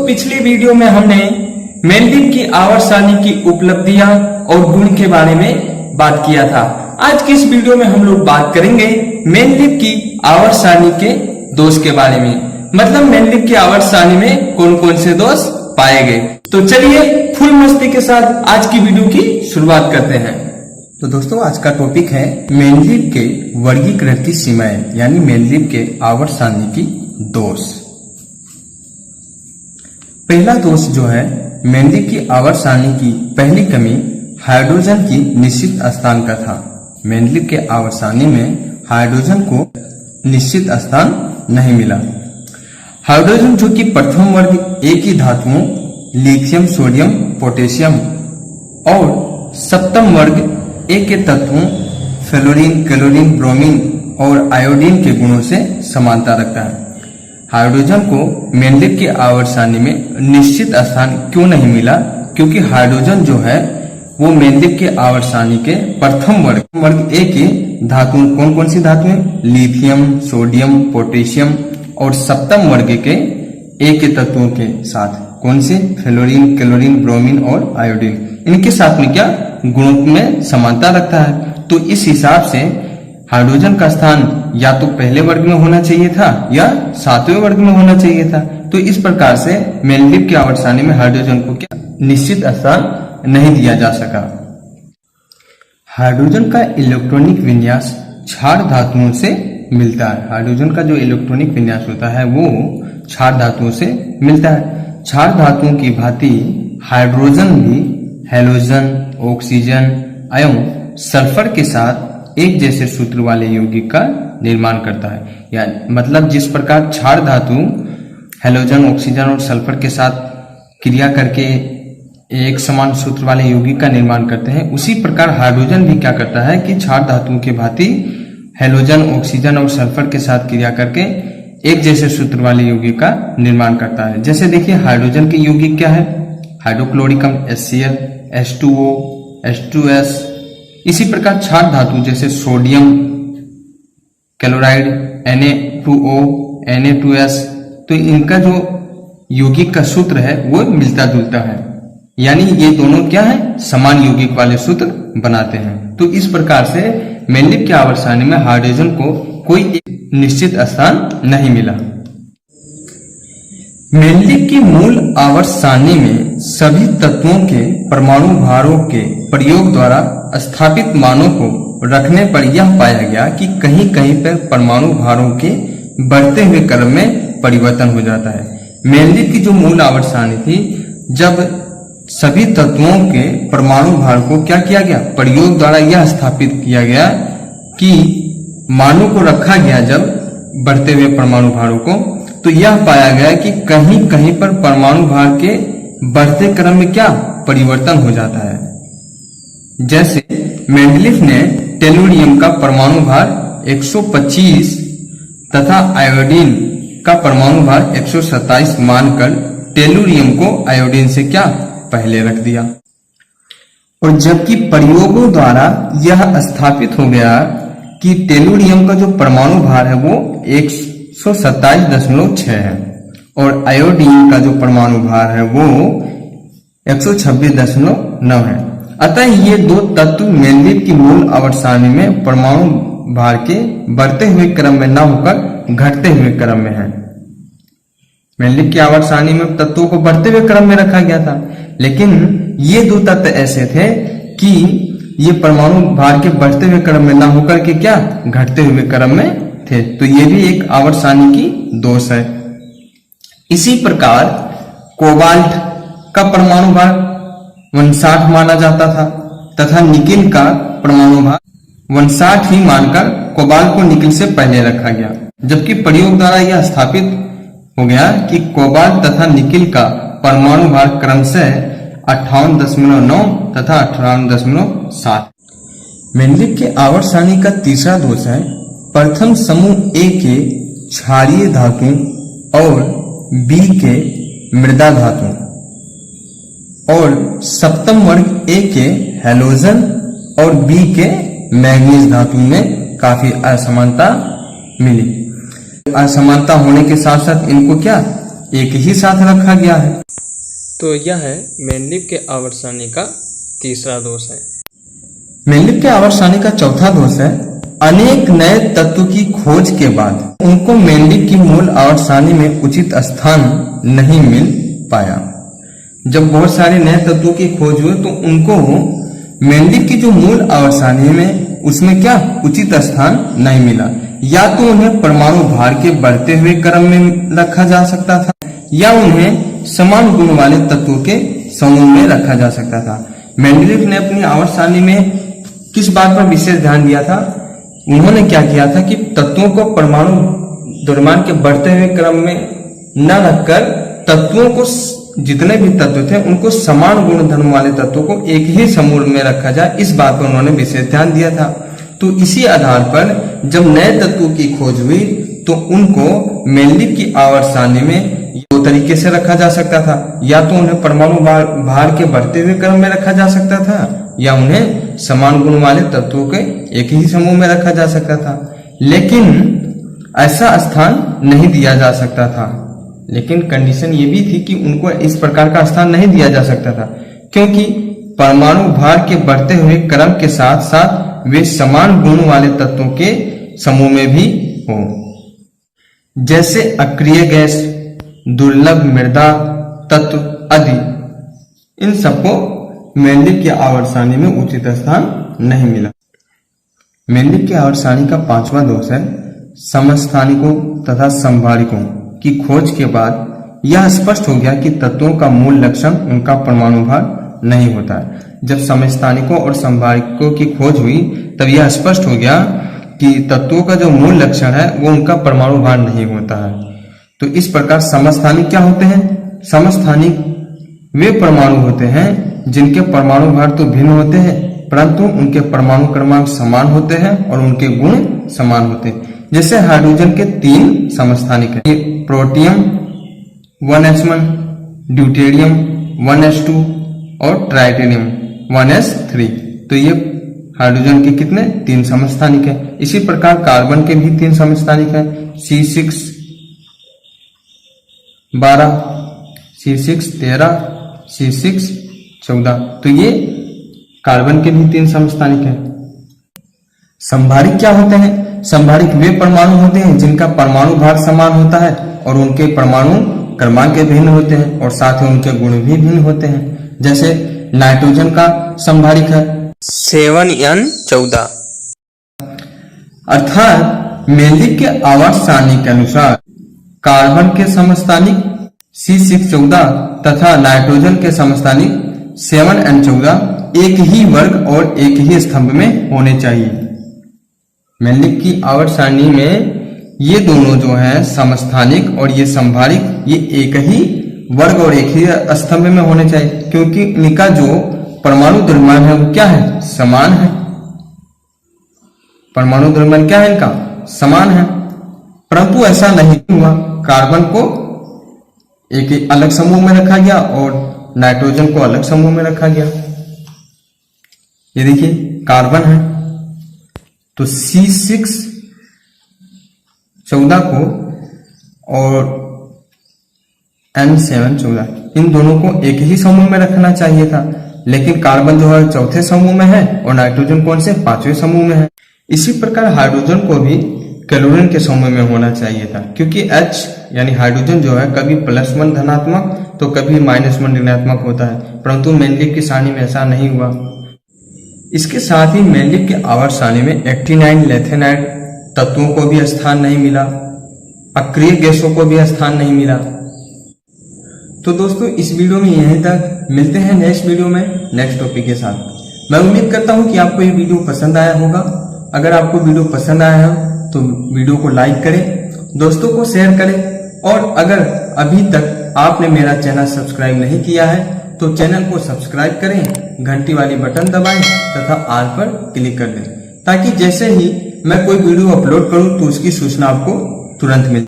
पिछली वीडियो में हमने मेंडेलिव की आवर्त सारणी की उपलब्धियां और गुण के बारे में बात किया था। आज की इस वीडियो में हम लोग बात करेंगे मेंडेलिव की आवर्त सारणी के दोष के बारे में। मतलब मेंडेलिव की आवर्त सारणी में कौन कौन से दोष पाए गए। तो चलिए फुल मस्ती के साथ आज की वीडियो की शुरुआत करते हैं। तो दोस्तों आज का टॉपिक है मेंडेलिव के वर्गीकरण की सीमाएं, यानी मेंडेलिव के आवर्त सारणी की दोष। पहला दोष जो है मेंडेलिव की आवर्त सारणी की पहली कमी हाइड्रोजन की निश्चित स्थान का था। मेंडेलिव के आवर्त सारणी में हाइड्रोजन को निश्चित स्थान नहीं मिला। हाइड्रोजन जो कि प्रथम वर्ग ए की धातुओं लिथियम, सोडियम, पोटेशियम और सप्तम वर्ग ए के तत्वों फ्लोरीन, क्लोरीन, ब्रोमीन और आयोडीन के गुणों से समानता रखता है। हाइड्रोजन को मेंडेलिव की आवर्त सारणी में निश्चित स्थान क्यों नहीं मिला? क्योंकि हाइड्रोजन जो है वो मेंडेलिव के आवर्त सारणी के प्रथम वर्ग ए की धातुओं, कौन कौन सी धातुएं? लिथियम, सोडियम, पोटेशियम और सप्तम वर्ग के ए के तत्वों के साथ कौन से? फ्लोरीन, क्लोरीन, ब्रोमीन और आयोडीन, इनके साथ में क्या गुणों में समानता रखता है। तो इस हिसाब से हाइड्रोजन का स्थान या तो पहले वर्ग में होना चाहिए था या सातवें वर्ग में होना चाहिए था। तो इस प्रकार से मेंडेलिव की आवर्त सारणी में हाइड्रोजन को क्या निश्चित स्थान नहीं दिया जा सका। हाइड्रोजन का इलेक्ट्रॉनिक विन्यास क्षार धातुओं से मिलता है। हाइड्रोजन का जो इलेक्ट्रॉनिक विन्यास होता है वो क्षार धातुओं से मिलता है। क्षार धातुओं की भांति हाइड्रोजन भी हैलोजन, ऑक्सीजन एवं सल्फर के साथ एक जैसे सूत्र वाले यौगिक का निर्माण करता है। या मतलब जिस प्रकार क्षार धातु हैलोजन, ऑक्सीजन और सल्फर के साथ क्रिया करके एक समान सूत्र वाले यौगिक का निर्माण करते हैं, उसी प्रकार हाइड्रोजन भी क्या करता है कि क्षार धातुओं की भांति हैलोजन, ऑक्सीजन और सल्फर के साथ क्रिया करके एक जैसे सूत्र वाले यौगिक का निर्माण करता है। जैसे देखिए हाइड्रोजन के यौगिक क्या है? हाइड्रोक्लोरिकम HCl, H2O, H2S। इसी प्रकार क्षार धातु जैसे सोडियम क्लोराइड, Na2O, Na2S, तो इनका जो यौगिक का सूत्र है वो मिलता जुलता है, यानी ये दोनों क्या है? समान यौगिक वाले सूत्र बनाते हैं। तो इस प्रकार से मेंडेलिव की आवर्त सारणी में हाइड्रोजन को कोई एक निश्चित स्थान नहीं मिला। मेंडेलिव की मूल आवर्त सारणी में सभी तत्वों के परमाणु भारों के प्रयोग द्वारा स्थापित मानों को रखने पर यह पाया गया कि कहीं कहीं पर परमाणु भारों के बढ़ते हुए क्रम में परिवर्तन हो जाता है। मेंडेलिव की जो मूल आवर्त सारणी थी, जब सभी तत्वों के परमाणु भार को क्या किया गया? प्रयोग द्वारा यह स्थापित किया गया कि मानों को रखा गया जब बढ़ते हुए परमाणु भारों को, तो यह पाया गया कि कहीं कहीं पर परमाणु भार के बढ़ते क्रम में क्या परिवर्तन हो जाता है। जैसे मेंडेलिव ने टेलुरियम का परमाणु भार 125 तथा आयोडीन का परमाणु भार 127 मानकर टेलुरियम को आयोडीन से क्या पहले रख दिया। और जबकि प्रयोगों द्वारा यह स्थापित हो गया कि टेलुरियम का जो परमाणु भार है वो 127.6 है और आयोडीन का जो परमाणु भार है वो 126.9 है। अतः ये दो तत्व मेंडेलिव की मूल आवर्त सारणी में परमाणु भार के बढ़ते हुए क्रम में न होकर घटते हुए क्रम में है। मेंडेलिव की आवर्त सारणी में तत्वों को बढ़ते हुए क्रम में रखा गया था, लेकिन ये दो तत्व ऐसे थे कि ये परमाणु भार के बढ़ते हुए क्रम में न होकर के क्या घटते हुए क्रम में थे। तो ये भी एक आवर्त सारणी की दोष है। इसी प्रकार कोबाल्ट का परमाणु भार 59 माना जाता था तथा निकिल का परमाणु भार 59 ही मानकर कोबाल्ट को निकिल से पहले रखा गया। जबकि प्रयोग द्वारा यह स्थापित हो गया कि कोबाल्ट तथा निकिल का परमाणु भार क्रमशः 58.9 तथा 58.7। मेंडेलिव के आवर्त सारणी का तीसरा दोष है प्रथम समूह ए के क्षारीय धातु और बी के मृदा धातु और सप्तम वर्ग ए के हैलोजन और बी के मैंगनीज धातु में काफी असमानता मिली। असमानता होने के साथ साथ इनको क्या एक ही साथ रखा गया है। तो यह है मेनलिप के आवर्त सारणी का तीसरा दोष है। मेनलिप के आवर्त सारणी का चौथा दोष है अनेक नए तत्व की खोज के बाद उनको मेनलिप की मूल आवर्त सारणी में उचित स्थान नहीं मिल पाया। जब बहुत सारे नए तत्वों की खोज हुई तो उनको मेनलिप की जो मूल आवर्त सारणी में उसमें क्या उचित स्थान नहीं मिला। या तो उन्हें परमाणु भार के बढ़ते हुए क्रम में रखा जा सकता था या उन्हें समान गुण वाले तत्वों के समूह में रखा जा सकता था। मेंडलीफ ने अपनी आवर्त सारणी में किस बात पर विशेष ध्यान दिया था? उन्होंने क्या किया था कि तत्वों को परमाणु द्रव्यमान के बढ़ते हुए क्रम में न रखकर तत्वों को जितने भी तत्व थे उनको समान गुण धर्म वाले तत्वों को एक ही समूह में रखा जाए, इस बात पर उन्होंने विशेष ध्यान दिया था। तो इसी आधार पर जब नए तत्वों की खोज हुई तो उनको मेनलिप की आवर्त सारणी में दो तरीके से रखा जा सकता था। या तो उन्हें परमाणु भार के बढ़ते हुए क्रम में रखा जा सकता था या उन्हें समान गुण वाले तत्वों के एक ही समूह में रखा जा सकता था। लेकिन ऐसा स्थान नहीं दिया जा सकता था। लेकिन कंडीशन ये भी थी कि उनको इस प्रकार का स्थान नहीं दिया जा सकता था क्योंकि परमाणु भार के बढ़ते हुए क्रम के साथ साथ वे समान गुण वाले तत्वों के समूह में भी हो, जैसे अक्रिय गैस, दुर्लभ मृदा तत्व आदि। इन सबको मेनलिप की आवर्त सारणी में उचित स्थान नहीं मिला। मेनलिप की आवर्त सारणी का पांचवा दोष है समस्थानिकों तथा संभारिकों की खोज के बाद यह स्पष्ट हो गया कि तत्वों का मूल लक्षण उनका परमाणु भार नहीं होता है। जब समस्थानिकों और संभारिकों की खोज हुई तब यह स्पष्ट हो गया कि तत्वों का जो मूल लक्षण है वो उनका परमाणु भार नहीं होता है। तो इस प्रकार समस्थानिक क्या होते हैं? समस्थानिक वे परमाणु होते हैं जिनके परमाणु भार तो भिन्न होते हैं परंतु उनके परमाणु क्रमांक समान होते हैं और उनके गुण समान होते हैं। जैसे हाइड्रोजन के 3 समस्थानिक हैं, प्रोटियम 1s1, ड्यूटेरियम 1s2 और ट्राइटेरियम 1s3। तो ये हाइड्रोजन के कितने 3 समस्थानिक हैं। इसी प्रकार कार्बन के भी 3 समस्थानिक हैं, C6 12, C6 13, C6 14। तो ये कार्बन के भी 3 समस्थानिक हैं। संभारिक क्या होते हैं? संभारिक वे परमाणु होते हैं जिनका परमाणु भार समान होता है और उनके परमाणु क्रमांक भिन्न होते हैं और साथ ही उनके गुण भी भिन्न होते हैं। जैसे नाइट्रोजन का संभारिक है 7n14। अर्थात मेनलिप के आवर्त सारणी के अनुसार कार्बन के समस्थानिक C614 तथा नाइट्रोजन के समस्थानिक 7n14 एक ही वर्ग और एक ही स्तंभ में होने चाहिए। मेनलिप की आवर्त सारणी में ये दोनों जो हैं समस्थानिक और ये संभारिक ये एक ही वर्ग और एक ही स्तंभ में होने चाहिए क्योंकि इनका जो परमाणु द्रव्यमान है वो क्या है? समान है। परमाणु द्रव्यमान क्या है? इनका समान है। परंतु ऐसा नहीं हुआ। कार्बन को एक अलग समूह में रखा गया और नाइट्रोजन को अलग समूह में रखा गया। ये देखिए कार्बन है तो C614 को और N714 इन दोनों को एक ही समूह में रखना चाहिए था। लेकिन कार्बन जो है 4थे समूह में है और नाइट्रोजन कौन से 5वें समूह में है। इसी प्रकार हाइड्रोजन को भी क्लोरीन के समूह में होना चाहिए था क्योंकि H यानी हाइड्रोजन जो है कभी +1 धनात्मक तो कभी -1 ऋणात्मक होता है, परंतु मेनलिप की सारणी में ऐसा नहीं हुआ। इसके साथ ही मेनलिप की आवर्त सारणी में एक्टिनाइड लेथेनाइड तत्वों को भी स्थान नहीं मिला, अक्रिय गैसों को भी स्थान नहीं मिला। तो दोस्तों इस वीडियो में यहीं तक, मिलते हैं नेक्स्ट वीडियो में नेक्स्ट टॉपिक के साथ। मैं उम्मीद करता हूं कि आपको ये वीडियो पसंद आया होगा। अगर आपको वीडियो पसंद आया है तो वीडियो को लाइक करें, दोस्तों को शेयर करें और अगर अभी तक आपने मेरा चैनल सब्सक्राइब नहीं किया है तो चैनल को सब्सक्राइब करें, घंटी वाली बटन दबाएं तथा ऑल पर क्लिक कर दें ताकि जैसे ही मैं कोई वीडियो अपलोड करूं तो उसकी सूचना आपको तुरंत मिले।